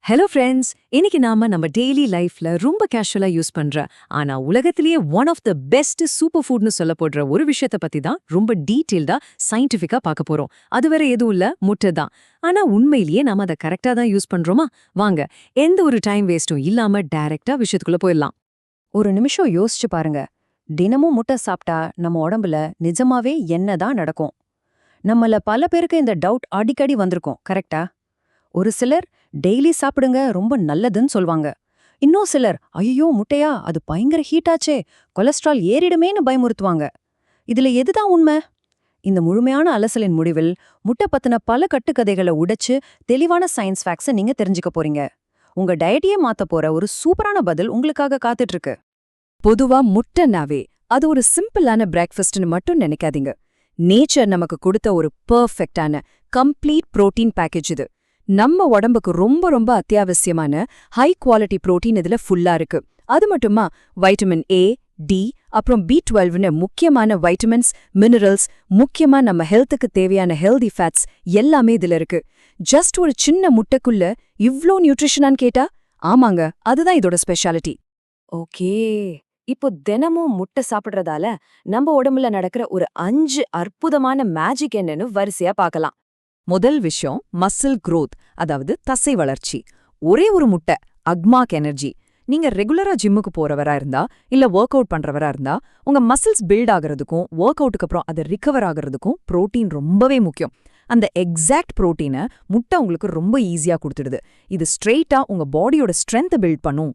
Hello friends, இன்னைக்கு நாம நம்ம டெய்லி லைஃப்ல ரொம்ப கேஷுவலா யூஸ் பண்ற ஆனா உலகத்திலேயே one of the best super ஃபுட்னு சொல்லப்படுற ஒரு விஷயத்தை பத்தி தான் ரொம்ப டீட்டெயில்டா சயின்டிஃபிக்கா பார்க்க போறோம். அது வேற எதுவும் இல்ல, முட்டை தான். ஆனா உண்மையிலேயே நாம அதை கரெக்டா தான் யூஸ் பண்றோமா? வாங்க, எந்த ஒரு டைம் வேஸ்டும் இல்லாம டைரக்டா விஷயத்துக்குள்ள போயிடலாம். ஒரு நிமிஷம் யோசிச்சு பாருங்க. தினமும் முட்டை சாப்பிட்டா நம்ம உடம்புல நிஜமாவே என்னதான் நடக்கும்? நம்மள பல பேருக்கு இந்த டவுட் அடிக்கடி வந்திருக்கும், கரெக்டா? ஒரு சிலர் டெய்லி சாப்பிடுங்க, ரொம்ப நல்லதுன்னு சொல்வாங்க. இன்னும் சிலர் ஐயோ முட்டையா, அது பயங்கர ஹீட்டாச்சே, கொலஸ்ட்ரால் ஏறிடுமேன்னு பயமுறுத்துவாங்க. இதுல எதுதான் உண்மை? இந்த முழுமையான அலசலின் முடிவில் முட்டை பத்தின பல கட்டுக்கதைகளை உடைச்சு தெளிவான சயின்ஸ் ஃபேக்ட்ஸை நீங்க தெரிஞ்சுக்க போறீங்க. உங்க டயட்டையே மாத்த போற ஒரு சூப்பரான பதில் உங்களுக்காக காத்துட்டு இருக்கு. பொதுவா முட்டைனாவே அது ஒரு சிம்பிளான பிரேக்ஃபாஸ்ட்னு மட்டும் நினைக்காதீங்க. நேச்சர் நமக்கு கொடுத்த ஒரு பெர்ஃபெக்டான கம்ப்ளீட் புரோட்டீன் பேக்கேஜ் இது. நம்ம உடம்புக்கு ரொம்ப ரொம்ப அத்தியாவசியமான ஹை குவாலிட்டி புரோட்டீன் இதுல ஃபுல்லா இருக்கு. அது மட்டுமா, வைட்டமின் ஏ, டி, அப்புறம் B12ன்னு முக்கியமான வைட்டமின்ஸ், மினரல்ஸ், முக்கியமா நம்ம ஹெல்த்துக்கு தேவையான ஹெல்தி ஃபேட்ஸ் எல்லாமே இதுல இருக்கு. ஜஸ்ட் ஒரு சின்ன முட்டைக்குள்ள இவ்ளோ நியூட்ரிஷனான்னு கேட்டா, ஆமாங்க, அதுதான் இதோட ஸ்பெஷாலிட்டி. ஓகே, இப்போ தினமும் முட்டை சாப்பிடுறதால நம்ம உடம்புல நடக்கிற ஒரு 5 அற்புதமான மேஜிக் என்னன்னு வரிசையா பார்க்கலாம். முதல் விஷயம் மசில் growth, அதாவது தசை வளர்ச்சி. ஒரே ஒரு முட்டை, அக்மாக் எனர்ஜி. நீங்க ரெகுலரா ஜிம்முக்கு போறவரா இருந்தா இல்ல ஒர்க் அவுட் பண்றவரா இருந்தா உங்க மசில்ஸ் பில்ட் ஆகிறதுக்கும் ஒர்க் அவுட்டுக்கு அப்புறம் அது ரிகவர் ஆகிறதுக்கும் புரோட்டீன் ரொம்பவே முக்கியம். அந்த எக்ஸாக்ட் புரோட்டீனை முட்டை உங்களுக்கு ரொம்ப ஈஸியா கொடுத்துடுது. இது ஸ்ட்ரெயிட்டா உங்க பாடியோட ஸ்ட்ரென்த்தை பில்ட் பண்ணும்.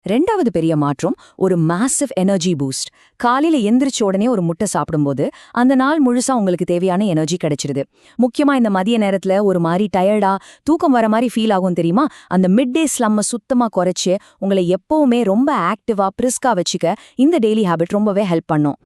ரெண்டாவது பெரிய மாற்றம் ஒரு மாசிவ் எனர்ஜி பூஸ்ட். காலையில எந்திரிச்ச உடனே ஒரு முட்டை சாப்பிடும்போது அந்த நாள் முழுசா உங்களுக்கு தேவையான எனர்ஜி கிடைச்சிடுது. முக்கியமா இந்த மதிய நேரத்துல ஒரு மாதிரி டயர்டா தூக்கம் வர மாதிரி ஃபீல் ஆகும் தெரியுமா? அந்த மிட் டே ஸ்லம்ம சுத்தமா குறைச்சு உங்களை எப்பவுமே ரொம்ப ஆக்டிவா பிரிஸ்கா வச்சுக்க இந்த டெய்லி ஹேபிட் ரொம்பவே ஹெல்ப் பண்ணும்.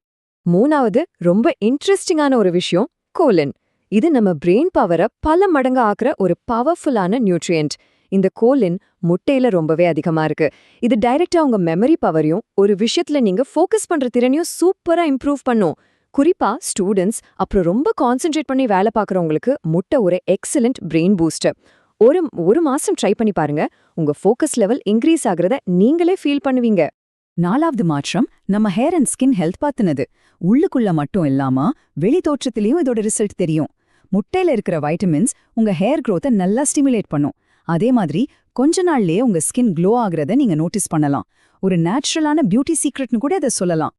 மூணாவது ரொம்ப இன்ட்ரெஸ்டிங்கான ஒரு விஷயம் கோலின். இது நம்ம பிரெயின் பவரை பல மடங்கு ஆக்குற ஒரு பவர்ஃபுல்லான நியூட்ரியன்ட். இந்த கோலின் முட்டையில ரொம்பவே அதிகமா இருக்கு. இது டைரக்டா உங்க மெமரி பவரையும் ஒரு விஷயத்துல நீங்க ஃபோக்கஸ் பண்ற திறனையும் சூப்பரா இம்ப்ரூவ் பண்ணும். குறிப்பா ஸ்டூடெண்ட்ஸ் அப்புறம் ரொம்ப கான்சென்ட்ரேட் பண்ணி வேலை பார்க்கறவங்களுக்கு முட்டை ஒரு எக்ஸலண்ட் பிரெயின் பூஸ்டர். ஒரு மாசம் ட்ரை பண்ணி பாருங்க, உங்க ஃபோக்கஸ் லெவல் இன்க்ரீஸ் ஆகுறத நீங்களே ஃபீல் பண்ணுவீங்க. நாலாவது மாற்றம் நம்ம ஹேர் அண்ட் ஸ்கின் ஹெல்த் பார்த்துனது. உள்ளுக்குள்ள மட்டும் இல்லாம வெளி தோற்றத்திலையும் இதோட ரிசல்ட் தெரியும். முட்டையில இருக்கிற வைட்டமின்ஸ் உங்க ஹேர் க்ரோத்தை நல்லா ஸ்டிமுலேட் பண்ணும். அதே மாதிரி கொஞ்ச நாள்லயே உங்க ஸ்கின் க்ளோ ஆகுறத நீங்க நோட்டீஸ் பண்ணலாம். ஒரு நேச்சுரலான பியூட்டி சீக்ரெட்னு கூட அதை சொல்லலாம்.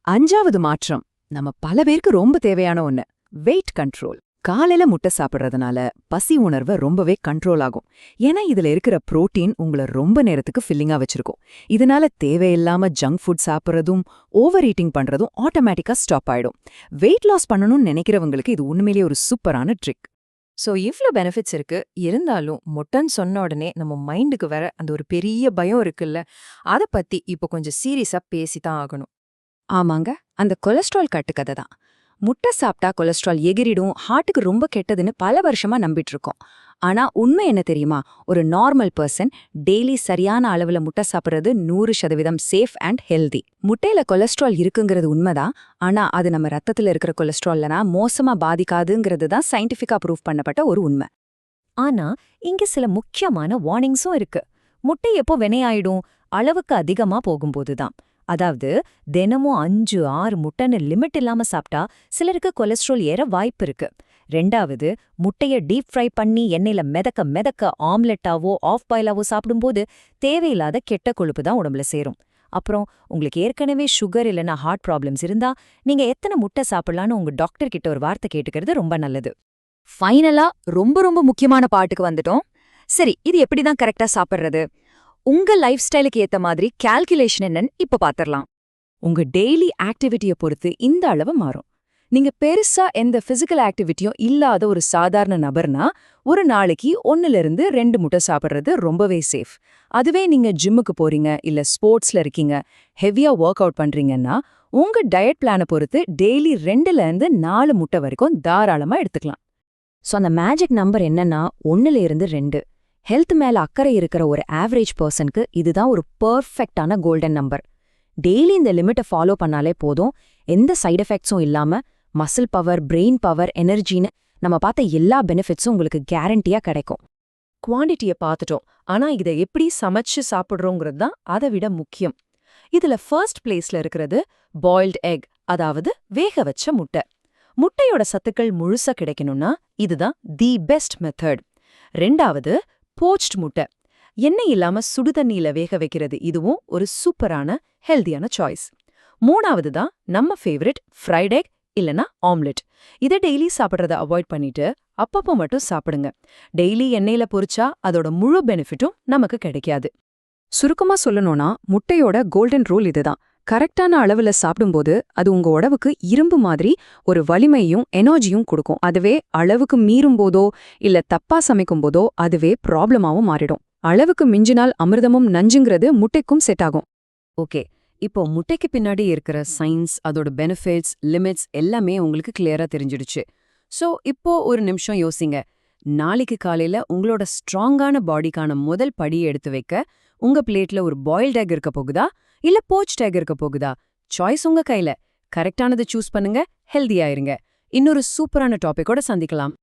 அஞ்சாவது மாற்றம் நம்ம பல பேருக்கு ரொம்ப தேவையான ஒண்ணு, வெயிட் கண்ட்ரோல். காலையில முட்டை சாப்பிடுறதுனால பசி உணர்வு ரொம்பவே கண்ட்ரோல் ஆகும். ஏன்னா இதுல இருக்கிற புரோட்டீன் உங்களை ரொம்ப நேரத்துக்கு ஃபில்லிங்கா வச்சிருக்கும். இதனால தேவையில்லாம ஜங்க் ஃபுட் சாப்பிட்றதும் ஓவர் ஈட்டிங் பண்றதும் ஆட்டோமேட்டிக்கா ஸ்டாப் ஆயிடும். வெயிட் லாஸ் பண்ணணும்னு நினைக்கிறவங்களுக்கு இது உண்மையிலேயே ஒரு சூப்பரான ட்ரிக். ஸோ இவ்ளோ பெனிஃபிட்ஸ் இருக்கு. இருந்தாலும் முட்டைன்னு சொன்ன உடனே நம்ம மைண்டுக்கு வர அந்த ஒரு பெரிய பயம் இருக்குல்ல, அதை பத்தி இப்போ கொஞ்சம் சீரியஸா பேசித்தான் ஆகணும். ஆமாங்க, அந்த கொலஸ்ட்ரால் கட்டுக்கதை தான். முட்டை சாப்பிட்டா கொலஸ்ட்ரால் எகிரிடும், ஹார்ட்டுக்கு ரொம்ப கெட்டதுன்னு பல வருஷமா நம்பிட்டு இருக்கோம். ஆனா உண்மை என்ன தெரியுமா? ஒரு நார்மல் பர்சன் டெய்லி சரியான அளவுல முட்டை சாப்பிட்றது 100% சேஃப் அண்ட் ஹெல்தி. முட்டையில கொலஸ்ட்ரால் இருக்குங்கிறது உண்மைதான். ஆனா அது நம்ம ரத்தத்துல இருக்கிற கொலஸ்ட்ரால்லனா மோசமா பாதிக்காதுங்கிறது தான் சயின்டிஃபிக்கா ப்ரூவ் பண்ணப்பட்ட ஒரு உண்மை. ஆனா இங்க சில முக்கியமான வார்னிங்ஸும் இருக்கு. முட்டை எப்போ வினையாயிடும்? அளவுக்கு அதிகமா போகும்போதுதான். அதாவது தினமும் 5-6 முட்டைன்னு லிமிட் இல்லாம சாப்பிட்டா சிலருக்கு கொலஸ்ட்ரால் ஏற வாய்ப்பு இருக்கு. ரெண்டாவது, முட்டைய டீப் ஃப்ரை பண்ணி எண்ணெயில மிதக்க மிதக்க ஆம்லெட்டாவோ ஆஃப் பாயிலாவோ சாப்பிடும்போது தேவையில்லாத கெட்ட கொழுப்பு தான் உடம்புல சேரும். அப்புறம் உங்களுக்கு ஏற்கனவே சுகர் இல்லைன்னா ஹார்ட் ப்ராப்ளம்ஸ் இருந்தா நீங்க எத்தனை முட்டை சாப்பிடலான்னு உங்க டாக்டர் கிட்ட ஒரு வார்த்தை கேட்டுக்கிறது ரொம்ப நல்லது. ஃபைனலா ரொம்ப ரொம்ப முக்கியமான பாட்டுக்கு வந்துட்டோம். சரி, இது எப்படிதான் கரெக்டா சாப்பிடுறது? உங்க லைஃப் ஸ்டைலுக்கு ஏத்த மாதிரி கால்குலேஷன் என்னன்னு இப்ப பாத்திரலாம். உங்க டெய்லி ஆக்டிவிட்டியை பொறுத்து இந்த அளவு மாறும். நீங்க பெருசா எந்த பிசிக்கல் ஆக்டிவிட்டியும் இல்லாத ஒரு சாதாரண நபர்னா ஒரு நாளைக்கு 1-2 முட்டை சாப்பிடுறது ரொம்பவே சேஃப். அதுவே நீங்க ஜிம்முக்கு போறீங்க இல்ல ஸ்போர்ட்ஸ்ல இருக்கீங்க, ஹெவியா ஒர்க் அவுட் பண்றீங்கன்னா உங்க டயட் பிளானை பொறுத்து டெய்லி 2-4 முட்டை வரைக்கும் தாராளமா எடுத்துக்கலாம். ஸோ அந்த மேஜிக் நம்பர் என்னன்னா 1-2. ஹெல்த் மேல அக்கறை இருக்கிற ஒரு ஆவரேஜ் பர்சனுக்கு இதுதான் ஒரு பெர்ஃபெக்டான கோல்டன் நம்பர். டெய்லி இந்த லிமிட்டை ஃபாலோ பண்ணாலே போதும். எந்த சைடு எஃபெக்ட்ஸும் இல்லாம மசில் பவர், பிரெயின் பவர், எனர்ஜின்னு நம்ம பார்த்த எல்லா பெனிஃபிட்ஸும் உங்களுக்கு கேரண்டியா கிடைக்கும். குவாண்டிட்டிய பார்த்துட்டோம். ஆனா இத எப்படி சமைச்சு சாப்பிடுறோங்கிறது தான் அதை விட முக்கியம். இதுல ஃபர்ஸ்ட் பிளேஸ்ல இருக்கிறது பாயில்ட் எக், அதாவது வேக வச்ச முட்டை. முட்டையோட சத்துக்கள் முழுசா கிடைக்கணும்னா இதுதான் தி பெஸ்ட் மெத்தட். ரெண்டாவது போச்ட் முட்டை. எண்ணெய் இல்லாம சுடுதண்ணியில வேக வைக்கிறது, இதுவும் ஒரு சூப்பரான ஹெல்தியான சாய்ஸ். மூணாவது தான் நம்ம ஃபேவரிட் ஃப்ரைட் எக் இல்லனா ஆம்லெட். இதை டெய்லி சாப்பிட்றத அவாய்ட் பண்ணிட்டு அப்பப்போ மட்டும் சாப்பிடுங்க. டெய்லி எண்ணெயில பொரிச்சா அதோட முழு பெனிஃபிட்டும் நமக்கு கிடைக்காது. சுருக்கமா சொல்லணும்னா முட்டையோட கோல்டன் ரூல் இதுதான். கரெக்டான அளவுல சாப்பிடும்போது அது உங்க உடவுக்கு இரும்பு மாதிரி ஒரு வலிமையும் எனர்ஜியும் கொடுக்கும். அதுவே அளவுக்கு மீறும் போதோ இல்ல தப்பா சமைக்கும் போதோ அதுவே ப்ராப்ளமாவும் மாறிடும். அளவுக்கு மிஞ்சினால் அமிர்தமும் நஞ்சுங்கிறது முட்டைக்கும் செட் ஆகும். ஓகே, இப்போ முட்டைக்கு பின்னாடி இருக்கிற சயின்ஸ், அதோட பெனிஃபிட்ஸ், லிமிட்ஸ் எல்லாமே உங்களுக்கு கிளியரா தெரிஞ்சிடுச்சு. சோ இப்போ ஒரு நிமிஷம் யோசிங்க. நாளைக்கு காலையில உங்களோட ஸ்ட்ராங்கான பாடிக்கான முதல் படியை எடுத்து வைக்க உங்க பிளேட்ல ஒரு பாயில்ட் எக் இருக்க போகுதா இல்ல போச்ட் எக் இருக்க போகுதா? சாய்ஸ் உங்க கையில. கரெக்டானதை சூஸ் பண்ணுங்க, ஹெல்தியா இருங்க. இன்னொரு சூப்பரான டாபிக்கோட சந்திக்கலாம்.